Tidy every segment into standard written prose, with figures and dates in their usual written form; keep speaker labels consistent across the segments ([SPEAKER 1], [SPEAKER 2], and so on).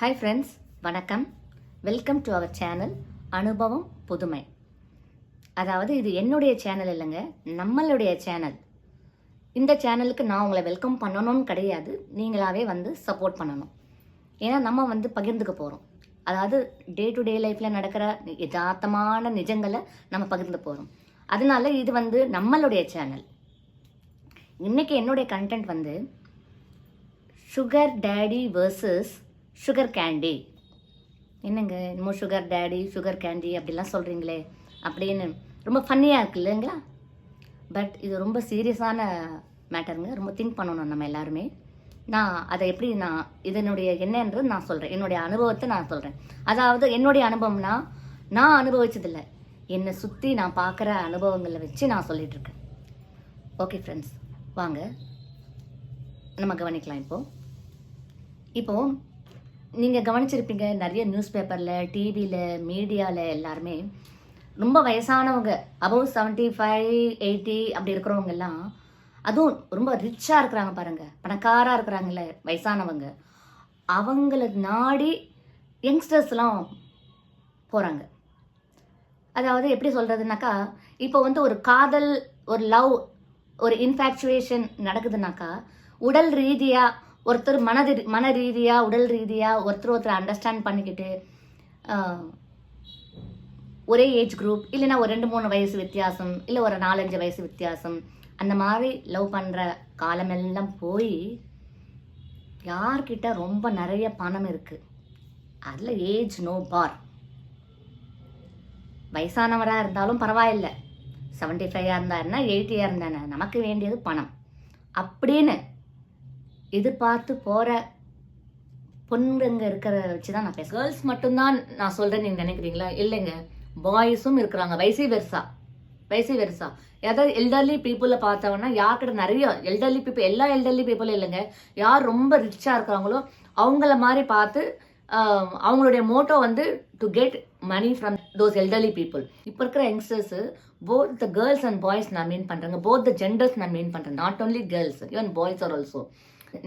[SPEAKER 1] Hi friends, வணக்கம். Welcome to our channel அனுபவம் புதுமை. அதாவது இது என்னுடைய சேனல் இல்லைங்க, நம்மளுடைய சேனல். இந்த சேனலுக்கு நான் உங்களை வெல்கம் பண்ணணும்னு கிடையாது, நீங்களாவே வந்து சப்போர்ட் பண்ணணும். ஏன்னா நம்ம வந்து பகிர்ந்துக்க போகிறோம். அதாவது டே டு டே லைஃப்பில் நடக்கிற யதார்த்தமான நிஜங்களை நம்ம பகிர்ந்து போகிறோம். அதனால இது வந்து நம்மளுடைய சேனல். இன்னைக்கு என்னுடைய கண்டென்ட் வந்து sugar daddy versus sugar candy. என்னங்க இன்னும் சுகர் டேடி சுகர் கேண்டி அப்படிலாம் சொல்கிறீங்களே அப்படின்னு ரொம்ப ஃபன்னியாக இருக்குது இல்லைங்களா? பட் இது ரொம்ப சீரியஸான மேட்டருங்க. ரொம்ப திங்க் பண்ணணும் நம்ம எல்லாருமே. நான் அதை எப்படி இதனுடைய என்னன்றது நான் சொல்கிறேன், என்னுடைய அனுபவத்தை நான் சொல்கிறேன். அதாவது என்னுடைய அனுபவம்னா நான் அனுபவிச்சதில்லை, என்னை சுற்றி நான் பார்க்குற அனுபவங்களை வச்சு நான் சொல்லிகிட்ருக்கேன். ஓகே ஃப்ரெண்ட்ஸ், வாங்க நம்ம கவனிக்கலாம். இப்போது நீங்கள் கவனிச்சிருப்பீங்க, நிறைய நியூஸ் பேப்பரில், டிவியில், மீடியாவில் எல்லாருமே ரொம்ப வயசானவங்க, அபவ் 75, 80 அப்படி இருக்கிறவங்க எல்லாம், அதுவும் ரொம்ப ரிச்சாக இருக்கிறாங்க பாருங்கள், பணக்காராக இருக்கிறாங்கள வயசானவங்க, அவங்கள நாடி யங்ஸ்டர்ஸ்லாம் போகிறாங்க. அதாவது எப்படி சொல்கிறதுனாக்கா, இப்போ வந்து ஒரு காதல், ஒரு லவ், ஒரு இன்ஃபேக்சுவேஷன் நடக்குதுனாக்கா, உடல் ரீதியாக ஒருத்தர் மன ரீதியாக உடல் ரீதியாக ஒருத்தர் அண்டர்ஸ்டாண்ட் பண்ணிக்கிட்டு ஒரே ஏஜ் குரூப், இல்லைன்னா ஒரு 2-3 வயசு வித்தியாசம், இல்லை ஒரு 4-5 வயசு வித்தியாசம், அந்த மாதிரி லவ் பண்ணுற காலமெல்லாம் போய் யார்கிட்ட ரொம்ப நிறைய பணம் இருக்குது, அதில் ஏஜ் நோ பார். வயசானவராக இருந்தாலும் பரவாயில்லை, 75 இருந்தாருன்னா 80 இருந்தானே, நமக்கு வேண்டியது பணம் அப்படின்னு எதிர்பார்த்து போகிற பொண்ணுங்க இருக்கிற வச்சு தான் நான் பேசுகிறேன். கேர்ள்ஸ் மட்டும்தான் நான் சொல்கிறேன்னு நீங்கள் நினைக்கிறீங்களா? இல்லைங்க, பாய்ஸும் இருக்கிறாங்க. வைசி வெர்சா. ஏதாவது எல்டர்லி பீப்புளை பார்த்தவொன்னா யார்கிட்ட நிறைய எல்டர்லி பீப்புள், எல்லா எல்டர்லி பீப்புளும் இல்லைங்க, யார் ரொம்ப ரிச்சாக இருக்கிறாங்களோ அவங்கள மாதிரி பார்த்து அவங்களுடைய மோட்டோ வந்து to get money from those elderly people. இப்போ இருக்கிற youngsters both the girls and boys நான் மீன் பண்ணுறேங்க, போத் த ஜெண்டர்ஸ் நான் மீன் பண்ணுறேன், not only girls, even boys are also.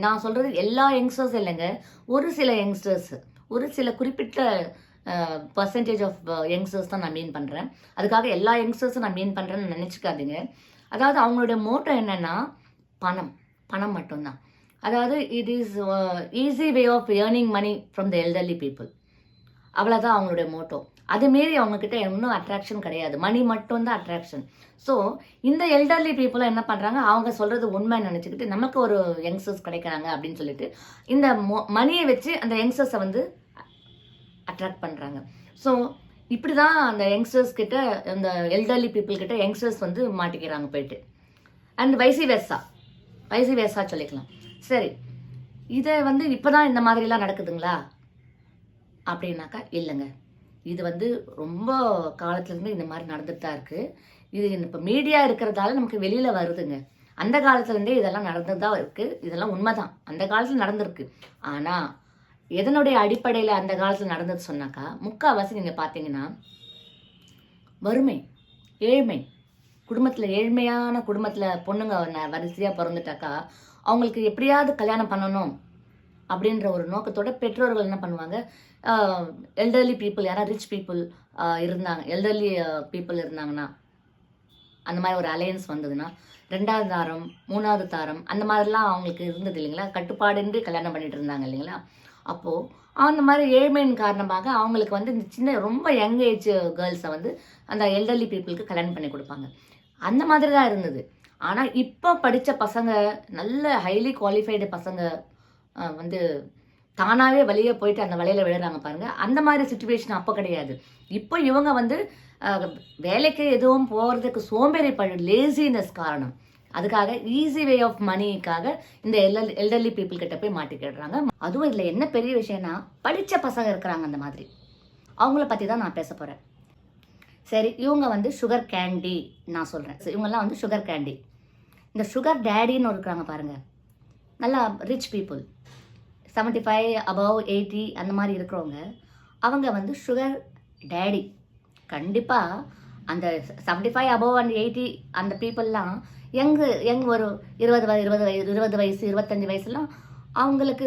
[SPEAKER 1] நான் சொல்கிறது எல்லா யங்ஸ்டர்ஸ் இல்லைங்க, ஒரு சில யங்ஸ்டர்ஸ், ஒரு சில குறிப்பிட்ட பர்சன்டேஜ் ஆஃப் யங்ஸ்டர்ஸ் தான் நான் மீன் பண்ணுறேன். அதுக்காக எல்லா யங்ஸ்டர்ஸும் நான் மீன் பண்ணுறேன்னு நினச்சிக்காதீங்க. அதாவது அவங்களுடைய மோட்டோ என்னென்னா பணம் மட்டும்தான். அதாவது it is easy way of earning money from the elderly people, அவ்வளோதான் அவங்களுடைய மோட்டோ. அதுமாரி அவங்கக்கிட்ட இன்னும் அட்ராக்ஷன் கிடையாது, மணி மட்டும்தான் அட்ராக்ஷன். ஸோ இந்த எல்டர்லி பீப்புளும் என்ன பண்ணுறாங்க, அவங்க சொல்கிறது உண்மை நினச்சிக்கிட்டு நமக்கு ஒரு யங்ஸ்டர்ஸ் கிடைக்கிறாங்க அப்படின்னு சொல்லிட்டு இந்த மணியை வச்சு அந்த யங்ஸ்டர்ஸை வந்து அட்ராக்ட் பண்ணுறாங்க. ஸோ இப்படி தான் அந்த யங்ஸ்டர்ஸ் கிட்ட, அந்த எல்டர்லி பீப்புள் கிட்ட யங்ஸ்டர்ஸ் வந்து மாட்டிக்கிறாங்க போயிட்டு. அண்ட் வைசி வெர்சா சொல்லிக்கலாம். சரி, இதை வந்து இப்போ தான் இந்த மாதிரிலாம் நடக்குதுங்களா அப்படின்னாக்கா இல்லைங்க, இது வந்து ரொம்ப காலத்துலேருந்து இந்த மாதிரி நடந்துட்டு தான் இருக்குது. இது இப்போ மீடியா இருக்கிறதால நமக்கு வெளியில் வருதுங்க. அந்த காலத்துலேருந்தே இதெல்லாம் நடந்துட்டு தான் இருக்குது, இதெல்லாம் உண்மைதான், அந்த காலத்தில் நடந்திருக்கு. ஆனால் எதனுடைய அடிப்படையில் அந்த காலத்தில் நடந்தது சொன்னாக்கா, முக்கால்வாசி நீங்கள் பார்த்தீங்கன்னா வறுமை, ஏழ்மை, குடும்பத்தில் ஏழ்மையான குடும்பத்தில் பொண்ணுங்க வரிசையாக பிறந்துட்டாக்கா அவங்களுக்கு எப்படியாவது கல்யாணம் பண்ணணும் அப்படின்ற ஒரு நோக்கத்தோட பெற்றோர்கள் என்ன பண்ணுவாங்க, எல்டர்லி பீப்புள், யாராவது ரிச் பீப்புள் இருந்தாங்க, எல்டர்லி பீப்புள் இருந்தாங்கன்னா, அந்த மாதிரி ஒரு அலையன்ஸ் வந்ததுன்னா 2வது தாரம் 3வது தாரம் அந்த மாதிரிலாம் அவங்களுக்கு இருந்தது இல்லைங்களா, கட்டுப்பாடின்றி கல்யாணம் பண்ணிட்டு இருந்தாங்க இல்லைங்களா. அப்போது அந்த மாதிரி ஏழ்மையின் காரணமாக அவங்களுக்கு வந்து இந்த சின்ன ரொம்ப யங் ஏஜ் கேர்ள்ஸை வந்து அந்த எல்டர்லி பீப்புளுக்கு கல்யாணம் பண்ணி கொடுப்பாங்க. அந்த மாதிரி தான் இருந்தது. ஆனால் இப்போ படித்த பசங்க, நல்ல ஹைலி குவாலிஃபைடு பசங்க வந்து தானாகவே வழியே போயிட்டு அந்த வலையில் விழுறாங்க பாருங்கள். அந்த மாதிரி சுச்சுவேஷன் அப்போ கிடையாது. இப்போ இவங்க வந்து வேலைக்கு எதுவும் போகிறதுக்கு சோம்பேறிப்படு, லேசினஸ் காரணம், அதுக்காக ஈஸி வே ஆஃப் மணிக்காக இந்த எல்டர்லி பீப்புள் கிட்ட போய் மாட்டிக்கிடுறாங்க. அதுவும் இதில் என்ன பெரிய விஷயம்னா, படித்த பசங்க இருக்கிறாங்க அந்த மாதிரி, அவங்கள பற்றி தான் நான் பேச போகிறேன். சரி, இவங்க வந்து சுகர் கேண்டி நான் சொல்கிறேன். இவங்கெல்லாம் வந்து சுகர் கேண்டி. இந்த சுகர் டேடின்னு இருக்கிறாங்க பாருங்கள், நல்லா ரிச் பீப்புள், 75 above 80 அந்த மாதிரி இருக்கிறவங்க, அவங்க வந்து சுகர் டேடி. கண்டிப்பாக அந்த 75 above and 80 அந்த பீப்புளெலாம் யங் ஒரு 20 வயசு 25 வயசுலாம் அவங்களுக்கு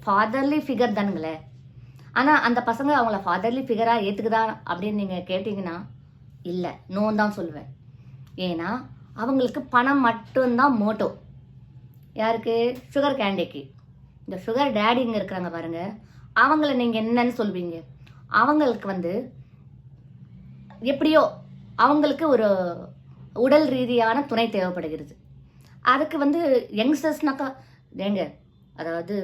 [SPEAKER 1] ஃபாதர்லி ஃபிகர் தானுங்களே. ஆனால் அந்த பசங்க அவங்கள ஃபாதர்லி ஃபிகராக ஏற்றுக்குதா அப்படின்னு நீங்கள் கேட்டிங்கன்னா இல்லை, நோன்னு தான் சொல்லுவேன். ஏன்னா அவங்களுக்கு பணம் மட்டும்தான் மோட்டோ. யாருக்கு? சுகர் கேண்டிக்கு. இந்த சுகர் டேடிங்க இருக்கிறாங்க பாருங்கள், அவங்கள நீங்கள் என்னன்னு சொல்வீங்க? அவங்களுக்கு எப்படியோ அவங்களுக்கு ஒரு உடல் ரீதியான துணை தேவைப்படுகிறது. அதுக்கு யங்ஸ்டர்ஸ்னாக்கா ஏங்க, அதாவது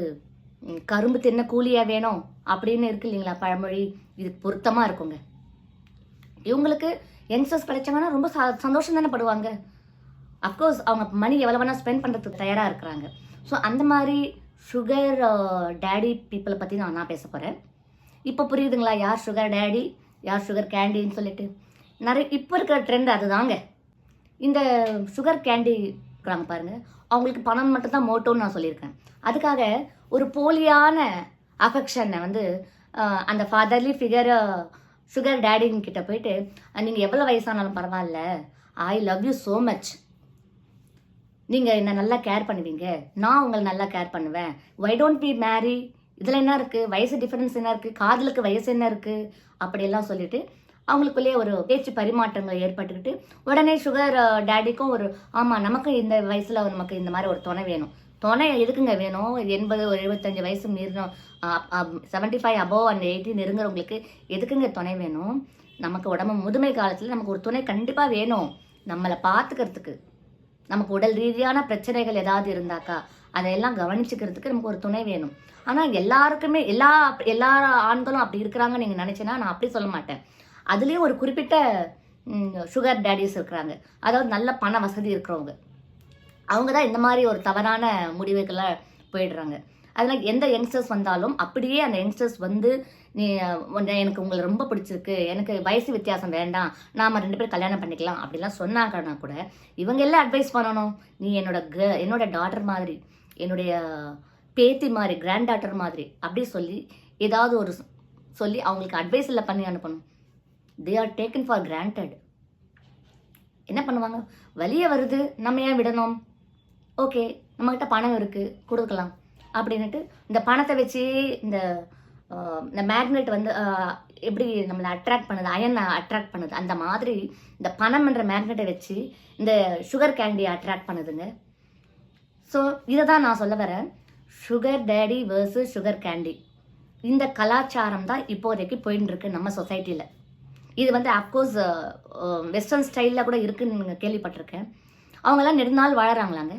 [SPEAKER 1] கரும்பு தின்ன கூலியாக வேணும் அப்படின்னு இருக்கு இல்லைங்களா பழமொழி, இதுக்கு பொருத்தமாக இருக்குங்க. இவங்களுக்கு யங்ஸ்டர்ஸ் கிடைச்சாங்கன்னா ரொம்ப சந்தோஷம் தானே படுவாங்க. அஃப்கோர்ஸ் அவங்க மணி எவ்வளோ வேணால் ஸ்பெண்ட் பண்ணுறதுக்கு தயாராக இருக்கிறாங்க. ஸோ அந்த மாதிரி சுகர் டேடி பீப்புளை பற்றி நான் பேச போகிறேன். இப்போ புரியுதுங்களா யார் சுகர் டேடி யார் சுகர் கேண்டின்னு சொல்லிட்டு? இப்போ இருக்கிற ட்ரெண்ட் அதுதாங்க. இந்த சுகர் கேண்டி இருக்கிறாங்க பாருங்கள், அவங்களுக்கு பணம் மட்டும்தான் மோட்டோன்னு நான் சொல்லியிருக்கேன். அதுக்காக ஒரு போலியான அஃபெக்ஷனை அந்த ஃபாதர்லி ஃபிகரை சுகர் டேடிங்க கிட்ட போயிட்டு, நீங்கள் எவ்வளோ வயசானாலும் பரவாயில்ல, I love you so much, நீங்கள் என்னை நல்லா கேர் பண்ணுவீங்க, நான் உங்களை நல்லா கேர் பண்ணுவேன், வை டோன்ட் பி மேரி, இதில் என்ன இருக்குது, வயசு டிஃப்ரென்ஸ் என்ன இருக்குது, காதலுக்கு வயசு என்ன இருக்குது, அப்படியெல்லாம் சொல்லிட்டு அவங்களுக்குள்ளேயே ஒரு பேச்சு பரிமாற்றங்கள் ஏற்பட்டுக்கிட்டு உடனே சுகர் டேடிக்கும் ஆமாம் நமக்கும் இந்த வயசில் நமக்கு இந்த மாதிரி ஒரு துணை வேணும். துணை எதுக்குங்க வேணும்? 80 ஒரு 75 வயசு மீறணும், 75 அபோவ் அண்ட் 80 நெருங்குறவங்களுக்கு எதுக்குங்க துணை வேணும்? நமக்கு உடம்பு முதுமை காலத்தில் நமக்கு ஒரு துணை கண்டிப்பாக வேணும். நம்மளை பார்த்துக்கிறதுக்கு, நமக்கு உடல் ரீதியான பிரச்சனைகள் ஏதாவது இருந்தாக்கா அதையெல்லாம் கவனிச்சுக்கிறதுக்கு நமக்கு ஒரு துணை வேணும். ஆனால் எல்லாருக்குமே எல்லா ஆண்களும் அப்படி இருக்கிறாங்க நீங்கள் நினச்சின்னா நான் அப்படி சொல்ல மாட்டேன். அதுலேயும் ஒரு குறிப்பிட்ட சுகர் டேடிஸ் இருக்கிறாங்க, அதாவது நல்ல பண வசதி இருக்கிறவங்க. அவங்க தான் இந்த மாதிரி ஒரு தவறான முடிவுக்கெல்லாம் போயிடுறாங்க. அதனால் எந்த யங்ஸ்டர்ஸ் வந்தாலும் அப்படியே அந்த யங்ஸ்டர்ஸ் நீ எனக்கு உங்களை ரொம்ப பிடிச்சிருக்கு, எனக்கு வயசு வித்தியாசம் வேண்டாம், நாம் 2 பேரும் கல்யாணம் பண்ணிக்கலாம் அப்படிலாம் சொன்னாங்கன்னா கூட இவங்க எல்லாம் அட்வைஸ் பண்ணணும். நீ என்னோட டாட்டர் மாதிரி, என்னுடைய பேத்தி மாதிரி, கிராண்ட் டாட்டர் மாதிரி அப்படி ஏதாவது ஒரு சொல்லி அவங்களுக்கு அட்வைஸ் இல்லை பண்ணி அனுப்பணும். They are taken for granted. என்ன பண்ணுவாங்க? வலிய வருது, நம்ம ஏன் விடணும்? ஓகே, நம்மக்கிட்ட பணம் இருக்குது கொடுக்கலாம் அப்படின்ட்டு இந்த பணத்தை வச்சு இந்த மேக்னெட் எப்படி நம்மளை அட்ராக்ட் பண்ணுது, அயனை அட்ராக்ட் பண்ணுது, அந்த மாதிரி இந்த பணம் என்ற மேக்னெட்டை வச்சு இந்த சுகர் கேண்டியை அட்ராக்ட் பண்ணுதுங்க. ஸோ இதை தான் நான் சொல்ல வரேன், sugar daddy versus sugar candy. இந்த கலாச்சாரம் தான் இப்போதைக்கு போயின்னு இருக்கு நம்ம சொசைட்டியில். இது அஃப்கோர்ஸ் வெஸ்டர்ன் ஸ்டைலில் கூட இருக்குன்னு நீங்கள் கேள்விப்பட்டிருக்கேன். அவங்கெல்லாம் நெடுநாள் வாழறாங்களாங்க,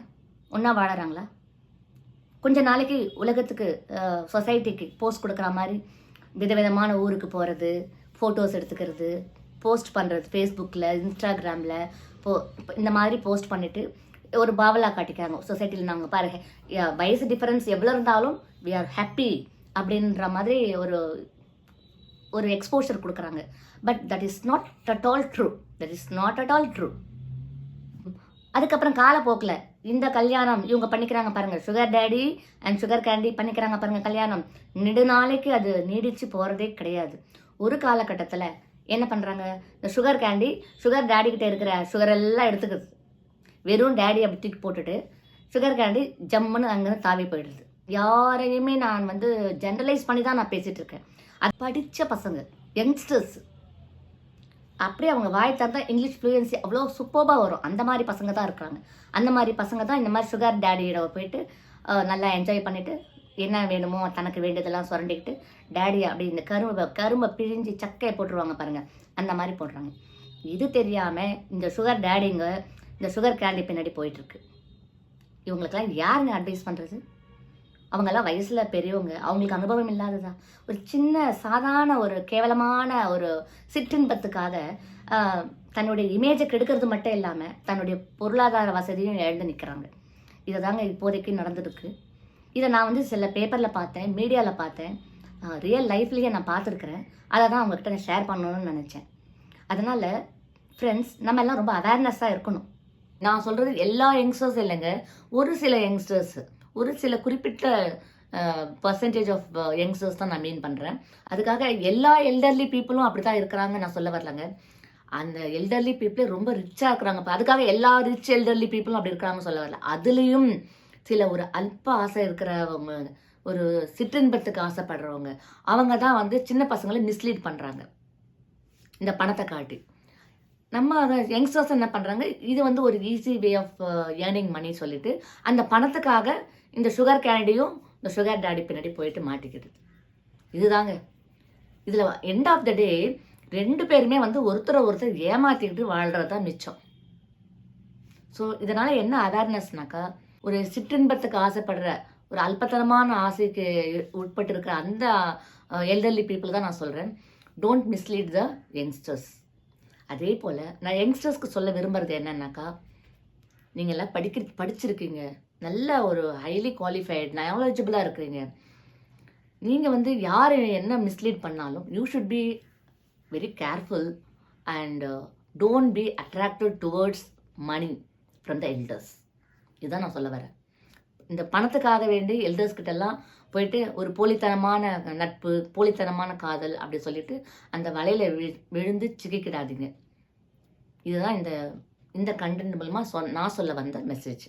[SPEAKER 1] ஒன்றா வாழறாங்களா? கொஞ்ச நாளைக்கு உலகத்துக்கு சொசைட்டிக்கு போஸ்ட் கொடுக்குற மாதிரி விதவிதமான ஊருக்கு போகிறது, ஃபோட்டோஸ் எடுத்துக்கிறது, போஸ்ட் பண்ணுறது ஃபேஸ்புக்கில், இன்ஸ்டாகிராமில் இந்த மாதிரி போஸ்ட் பண்ணிவிட்டு ஒரு பாவலாக காட்டிக்கிறாங்க சொசைட்டியில். நாங்கள் பாருங்கள், வயசு டிஃப்ரென்ஸ் எவ்வளோ இருந்தாலும் வி ஆர் ஹாப்பி அப்படின்ற மாதிரி ஒரு எக்ஸ்போஷர் கொடுக்குறாங்க. But that is not at all true. அதுக்கப்புறம் காலப்போக்கில் இந்த கல்யாணம் இவங்க பண்ணிக்கிறாங்க பாருங்கள், sugar daddy and sugar candy பண்ணிக்கிறாங்க பாருங்கள் கல்யாணம், நெடுநாளைக்கு அது நீடிச்சு போகிறதே கிடையாது. ஒரு காலகட்டத்தில் என்ன பண்ணுறாங்க, இந்த சுகர் கேண்டி சுகர் டேடிக்கிட்ட இருக்கிற சுகர் எல்லாம் எடுத்துக்குது, வெறும் டேடி அப்படி தூக்கி போட்டுட்டு சுகர் கேண்டி ஜம்முன்னு அங்கேருந்து தாவி போயிடுது. யாரையுமே நான் ஜென்ரலைஸ் பண்ணி தான் நான் பேசிகிட்டு இருக்கேன். அது படித்த பசங்க, யங்ஸ்டர்ஸ், அப்படியே அவங்க வாய் திறந்தா இங்கிலீஷ் ஃப்ளூயன்சி அவ்வளோ சூப்பராக வரும். அந்த மாதிரி பசங்க தான் இருக்கிறாங்க. அந்த மாதிரி பசங்க தான் இந்த மாதிரி சுகர் டேடியோட போயிட்டு நல்லா என்ஜாய் பண்ணிவிட்டு என்ன வேணுமோ தனக்கு வேண்டியதெல்லாம் சுரண்டிக்கிட்டு டேடி அப்படி இந்த கரும்பை பிழிஞ்சு சக்கையை போட்டுருவாங்க பாருங்கள், அந்த மாதிரி போடுறாங்க. இது தெரியாமல் இந்த சுகர் டேடிங்க இந்த சுகர் கேண்டி பின்னாடி போயிட்டுருக்கு. இவங்களுக்கெல்லாம் யாருங்க அட்வைஸ் பண்ணுறது? அவங்கெல்லாம் வயசில் பெரியவங்க, அவங்களுக்கு அனுபவம் இல்லாததா? ஒரு சின்ன சாதாரண ஒரு கேவலமான ஒரு சிற்றின்பத்துக்காக தன்னுடைய இமேஜை கெடுக்கிறது மட்டும் இல்லாமல் தன்னுடைய பொருளாதார வசதியும் இழந்து நிற்கிறாங்க. இதை தாங்க இப்போதைக்கு நடந்துருக்கு. இதை நான் சில பேப்பரில் பார்த்தேன், மீடியாவில் பார்த்தேன், ரியல் லைஃப்லேயே நான் பார்த்துருக்குறேன். அதை தான் அவங்ககிட்ட நான் ஷேர் பண்ணணும்னு நினச்சேன். அதனால் ஃப்ரெண்ட்ஸ், நம்ம எல்லாம் ரொம்ப அவேர்னஸ்ஸாக இருக்கணும். நான் சொல்கிறது எல்லா யங்ஸ்டர்ஸ் இல்லைங்க, ஒரு சில யங்ஸ்டர்ஸ், ஒரு சில குறிப்பிட்ட பர்சன்டேஜ் ஆஃப் யங்ஸ்டர்ஸ் தான் நான் மீன் பண்ணுறேன். அதுக்காக எல்லா எல்டர்லி பீப்புளும் அப்படி தான் இருக்கிறாங்க நான் சொல்ல வரலங்க. அந்த எல்டர்லி பீப்புளே ரொம்ப ரிச்சாக இருக்கிறாங்க. அதுக்காக எல்லா ரிச் எல்டர்லி பீப்புளும் அப்படி இருக்கிறாங்கன்னு சொல்ல வரல. அதுலேயும் சில ஒரு அல்ப ஆசை இருக்கிறவங்க, ஒரு சிற்றின்பத்துக்கு ஆசைப்படுறவங்க, அவங்க தான் வந்து சின்ன பசங்களை மிஸ்லீட் பண்ணுறாங்க இந்த பணத்தை காட்டி. நம்ம யங்ஸ்டர்ஸ் என்ன பண்ணுறாங்க, இது வந்து ஒரு easy way of earning money சொல்லிட்டு அந்த பணத்துக்காக இந்த சுகர் கேண்டியும் இந்த சுகர் டேடி பின்னாடி போயிட்டு மாட்டிக்கிது. இதுதாங்க இதில் எண்ட் ஆஃப் த டே 2 பேருமே வந்து ஒருத்தர் ஏமாற்றிக்கிட்டு வாழ்கிறது தான் மிச்சம். ஸோ இதனால் என்ன அவேர்னஸ்னாக்கா, ஒரு சிற்றின்பத்துக்கு ஆசைப்படுற ஒரு அல்பத்தனமான ஆசைக்கு உட்பட்டு இருக்கிற அந்த எல்டர்லி பீப்புள் தான் நான் சொல்கிறேன், டோன்ட் மிஸ்லீட் த யங்ஸ்டர்ஸ். அதே போல் நான் யங்ஸ்டர்ஸ்க்கு சொல்ல விரும்புகிறது என்னன்னாக்கா, நீங்கள் எல்லாம் படிச்சிருக்கீங்க, நல்ல ஒரு ஹைலி குவாலிஃபைட் நாலேஜபிளாக இருக்கிறீங்க. நீங்கள் வந்து யார் என்ன மிஸ்லீட் பண்ணாலும் you should be very careful and don't be attracted towards money from the elders. இதுதான் நான் சொல்ல வரேன். இந்த பணத்துக்காக வேண்டி எல்டர்ஸ் கிட்டெல்லாம் போயிட்டு ஒரு போலித்தனமான நட்பு, போலித்தனமான காதல் அப்படி சொல்லிட்டு அந்த வலையில் விழுந்து சிக்கிக்கிடாதீங்க. இதுதான் இந்த கண்டென்ட் மூலமாக நான் சொல்ல வந்த மெசேஜ்.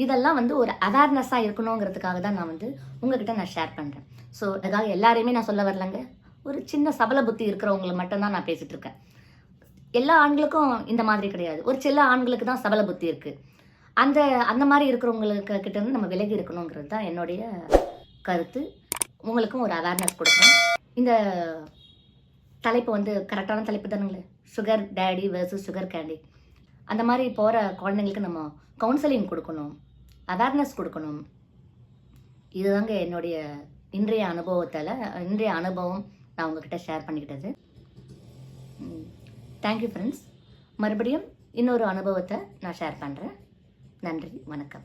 [SPEAKER 1] இதெல்லாம் வந்து ஒரு அவேர்னஸாக இருக்கணுங்கிறதுக்காக தான் நான் வந்து உங்ககிட்ட நான் ஷேர் பண்ணுறேன். ஸோ அதுக்காக எல்லாரையுமே நான் சொல்ல வரலங்க, ஒரு சின்ன சபல புத்தி இருக்கிறவங்களை மட்டும்தான் நான் பேசிகிட்டு இருக்கேன். எல்லா ஆண்களுக்கும் இந்த மாதிரி கிடையாது, ஒரு சில ஆண்களுக்கு தான் சபல புத்தி இருக்குது. அந்த மாதிரி இருக்கிறவங்களுக்கு கிட்ட இருந்து நம்ம விலகி இருக்கணுங்கிறது தான் என்னுடைய கருத்து. உங்களுக்கும் ஒரு அவேர்னஸ் கொடுக்குறேன். இந்த தலைப்பு வந்து கரெக்டான தலைப்பு தானுங்களே, sugar daddy versus sugar candy. அந்த மாதிரி போகிற குழந்தைங்களுக்கு நம்ம கவுன்சிலிங் கொடுக்கணும், அவேர்னஸ் கொடுக்கணும். இதுதாங்க என்னுடைய இன்றைய அனுபவம் நான் உங்ககிட்ட ஷேர் பண்ணிக்கிட்டது. Thank you friends. மறுபடியும் இன்னொரு அனுபவத்தை நான் ஷேர் பண்ணுறேன். நன்றி, வணக்கம்.